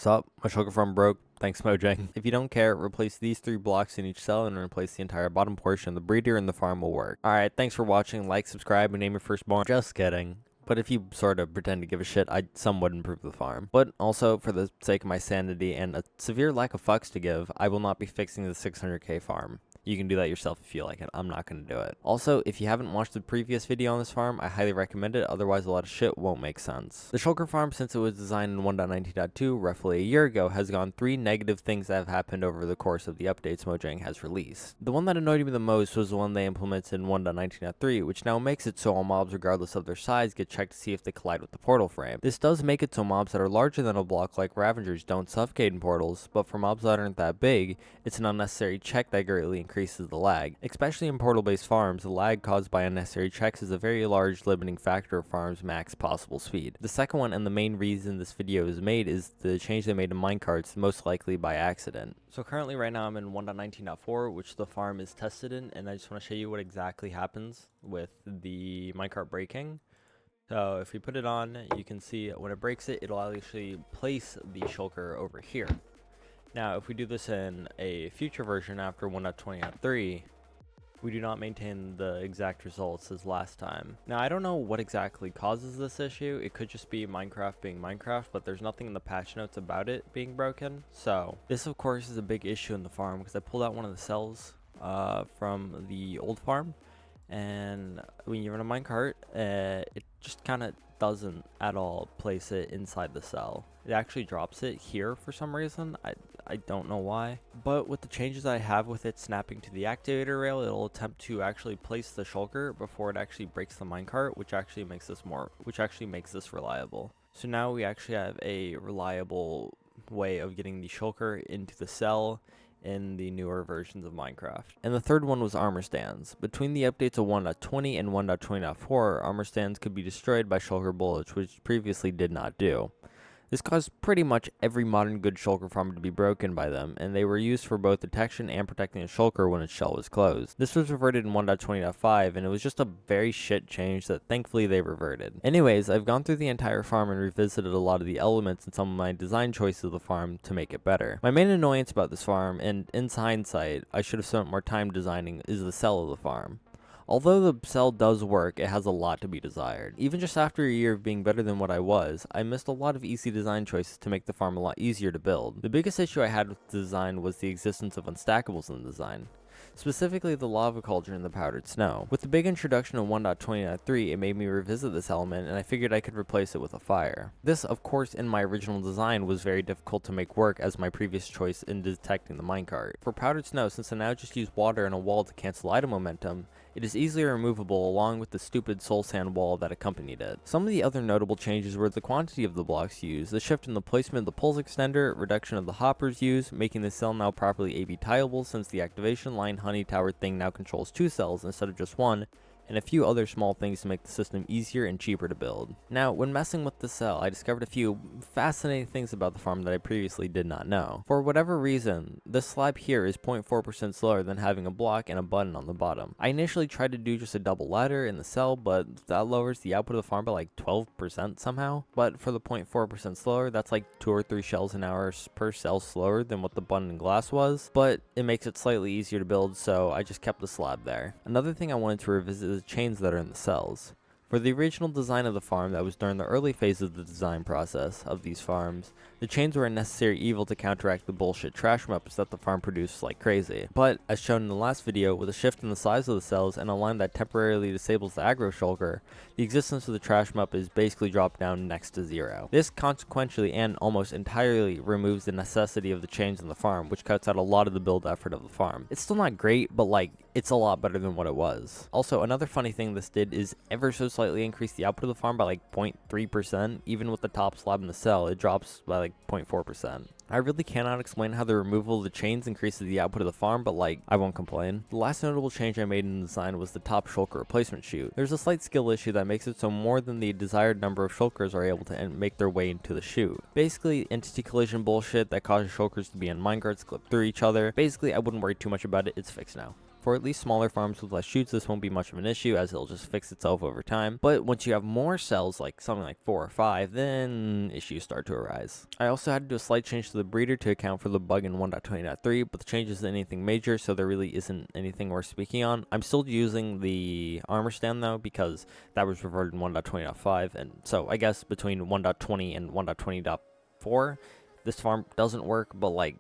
Sup, my shulker farm broke. Thanks, Mojang. If you don't care, replace these 3 blocks in each cell and replace the entire bottom portion. The breeder and the farm will work. Alright, thanks for watching. Like, subscribe, and name your firstborn. Just kidding. But if you sort of pretend to give a shit, I'd somewhat improve the farm. But also, for the sake of my sanity and a severe lack of fucks to give, I will not be fixing the 600k farm. You can do that yourself if you like it. I'm not going to do it. Also, if you haven't watched the previous video on this farm, I highly recommend it. Otherwise, a lot of shit won't make sense. The shulker farm, since it was designed in 1.19.2 roughly a year ago, has gone 3 negative things that have happened over the course of the updates Mojang has released. The one that annoyed me the most was the one they implemented in 1.19.3, which now makes it so all mobs, regardless of their size, get checked to see if they collide with the portal frame. This does make it so mobs that are larger than a block, like Ravagers, don't suffocate in portals, but for mobs that aren't that big, it's an unnecessary check that greatly increases the lag. Especially in portal-based farms, the lag caused by unnecessary checks is a very large limiting factor of farms' max possible speed. The second one, and the main reason this video is made, is the change they made to minecarts, most likely by accident. So currently right now I'm in 1.19.4, which the farm is tested in, and I just want to show you what exactly happens with the minecart breaking. So if we put it on, you can see when it breaks it, it'll actually place the shulker over here. Now, if we do this in a future version after 1.20.3, we do not maintain the exact results as last time. Now, I don't know what exactly causes this issue. It could just be Minecraft being Minecraft, but there's nothing in the patch notes about it being broken. So, this of course is a big issue in the farm because I pulled out one of the cells from the old farm. And when you're in a minecart, it just kind of doesn't at all place it inside the cell. It actually drops it here for some reason. I don't know why. But with the changes I have with it snapping to the activator rail, it'll attempt to actually place the shulker before it actually breaks the minecart, which actually makes this reliable. So now we actually have a reliable way of getting the shulker into the cell in the newer versions of Minecraft. And the third one was armor stands. Between the updates of 1.20 and 1.20.4, armor stands could be destroyed by shulker bullets, which previously did not do. This caused pretty much every modern good shulker farm to be broken by them, and they were used for both detection and protecting the shulker when its shell was closed. This was reverted in 1.20.5, and it was just a very shit change that thankfully they reverted. Anyways, I've gone through the entire farm and revisited a lot of the elements and some of my design choices of the farm to make it better. My main annoyance about this farm, and in hindsight, I should have spent more time designing, is the cell of the farm. Although the cell does work, it has a lot to be desired. Even just after a year of being better than what I was, I missed a lot of easy design choices to make the farm a lot easier to build. The biggest issue I had with the design was the existence of unstackables in the design. Specifically the lava cauldron and the powdered snow. With the big introduction of 1.20.3, it made me revisit this element, and I figured I could replace it with a fire. This, of course, in my original design was very difficult to make work as my previous choice in detecting the minecart. For powdered snow, since I now just use water and a wall to cancel item momentum, it is easily removable along with the stupid soul sand wall that accompanied it. Some of the other notable changes were the quantity of the blocks used, the shift in the placement of the pulse extender, reduction of the hoppers used, making the cell now properly AB tileable since the activation line honey tower thing now controls 2 cells instead of just 1, and a few other small things to make the system easier and cheaper to build. Now, when messing with the cell, I discovered a few fascinating things about the farm that I previously did not know. For whatever reason, this slab here is 0.4% slower than having a block and a button on the bottom. I initially tried to do just a double ladder in the cell, but that lowers the output of the farm by like 12% somehow. But for the 0.4% slower, that's like 2 or 3 shells an hour per cell slower than what the button and glass was, but it makes it slightly easier to build, so I just kept the slab there. Another thing I wanted to revisit is the chains that are in the cells. For the original design of the farm that was during the early phase of the design process of these farms, the chains were a necessary evil to counteract the bullshit trash maps that the farm produced like crazy. But, as shown in the last video, with a shift in the size of the cells and a line that temporarily disables the aggro shulker, the existence of the trash map is basically dropped down next to 0. This consequentially and almost entirely removes the necessity of the chains in the farm, which cuts out a lot of the build effort of the farm. It's still not great, but like, it's a lot better than what it was. Also, another funny thing this did is ever so slightly increase the output of the farm by like 0.3%. Even with the top slab in the cell, it drops by like 0.4%. I really cannot explain how the removal of the chains increases the output of the farm, but like, I won't complain. The last notable change I made in the design was the top shulker replacement chute. There's a slight skill issue that makes it so more than the desired number of shulkers are able to make their way into the chute. Basically, entity collision bullshit that causes shulkers to be in minecarts clip through each other. Basically, I wouldn't worry too much about it, it's fixed now. For at least smaller farms with less shoots, this won't be much of an issue as it'll just fix itself over time. But once you have more cells, like something like 4 or 5, then issues start to arise. I also had to do a slight change to the breeder to account for the bug in 1.20.3, but the change isn't anything major, so there really isn't anything worth speaking on. I'm still using the armor stand though, because that was reverted in 1.20.5, and so I guess between 1.20 and 1.20.4, this farm doesn't work, but like,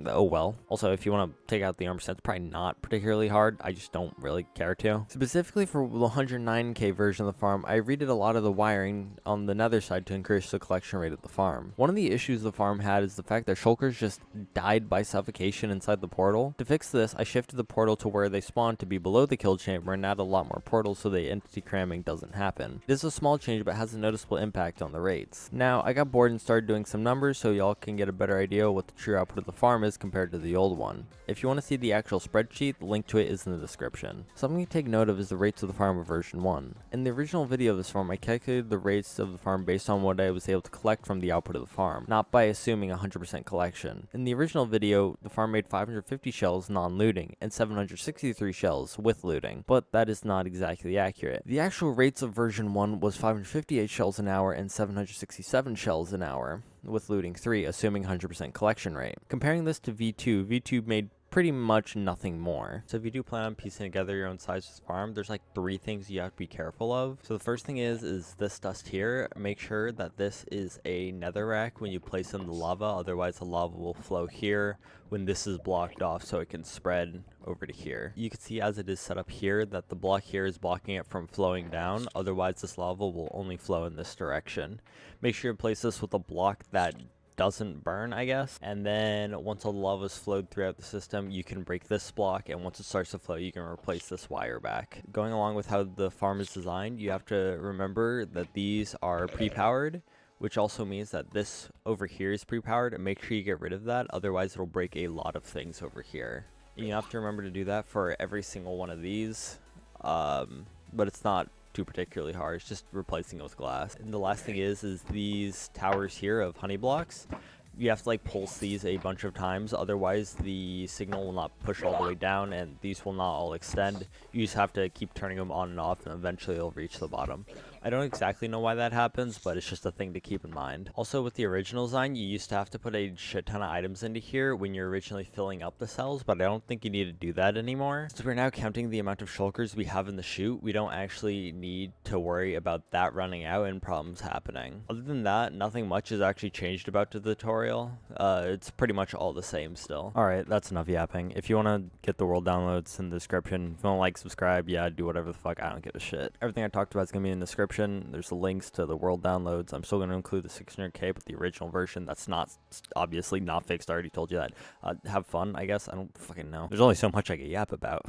oh well. Also, if you want to take out the armor stand, it's probably not particularly hard. I just don't really care to. Specifically for the 109k version of the farm, I redid a lot of the wiring on the nether side to increase the collection rate of the farm. One of the issues the farm had is the fact that shulkers just died by suffocation inside the portal. To fix this, I shifted the portal to where they spawn to be below the kill chamber and add a lot more portals so the entity cramming doesn't happen. This is a small change but has a noticeable impact on the rates. Now, I got bored and started doing some numbers so y'all can get a better idea of what the true output of the farm is compared to the old one. If you want to see the actual spreadsheet, the link to it is in the description. Something to take note of is the rates of the farm of version 1. In the original video of this farm, I calculated the rates of the farm based on what I was able to collect from the output of the farm, not by assuming 100% collection. In the original video, the farm made 550 shells non-looting and 763 shells with looting, but that is not exactly accurate. The actual rates of version 1 was 558 shells an hour and 767 shells an hour, with looting 3, assuming 100% collection rate. Comparing this to V2, V2 made pretty much nothing more. So if you do plan on piecing together your own size farm, there's like 3 things you have to be careful of. So the first thing is this dust here. Make sure that this is a netherrack when you place in the lava, otherwise the lava will flow here when this is blocked off so it can spread over to here. You can see as it is set up here that the block here is blocking it from flowing down, otherwise this lava will only flow in this direction. Make sure you place this with a block that doesn't burn, I guess, and then once all the lava's flowed throughout the system, you can break this block, and once it starts to flow, you can replace this wire back. Going along with how the farm is designed, you have to remember that these are pre-powered, which also means that this over here is pre-powered, and make sure you get rid of that, otherwise it'll break a lot of things over here. You have to remember to do that for every single one of these, but it's not too particularly hard. It's just replacing it with glass. And the last thing is these towers here of honey blocks. You have to like pulse these a bunch of times, otherwise the signal will not push all the way down and these will not all extend. You just have to keep turning them on and off and eventually they'll reach the bottom. I don't exactly know why that happens, but it's just a thing to keep in mind. Also with the original design, you used to have to put a shit ton of items into here when you're originally filling up the cells, but I don't think you need to do that anymore. Since we're now counting the amount of shulkers we have in the chute, we don't actually need to worry about that running out and problems happening. Other than that, nothing much has actually changed about the tutorial. It's pretty much all the same still. Alright, that's enough yapping. If you want to get the world downloads in the description, if you want to like, subscribe, yeah, do whatever the fuck, I don't give a shit. Everything I talked about is going to be in the description. There's the links to the world downloads. I'm still going to include the 600k, but the original version, that's not, obviously not fixed. I already told you that. Have fun, I guess. I don't fucking know. There's only so much I can yap about.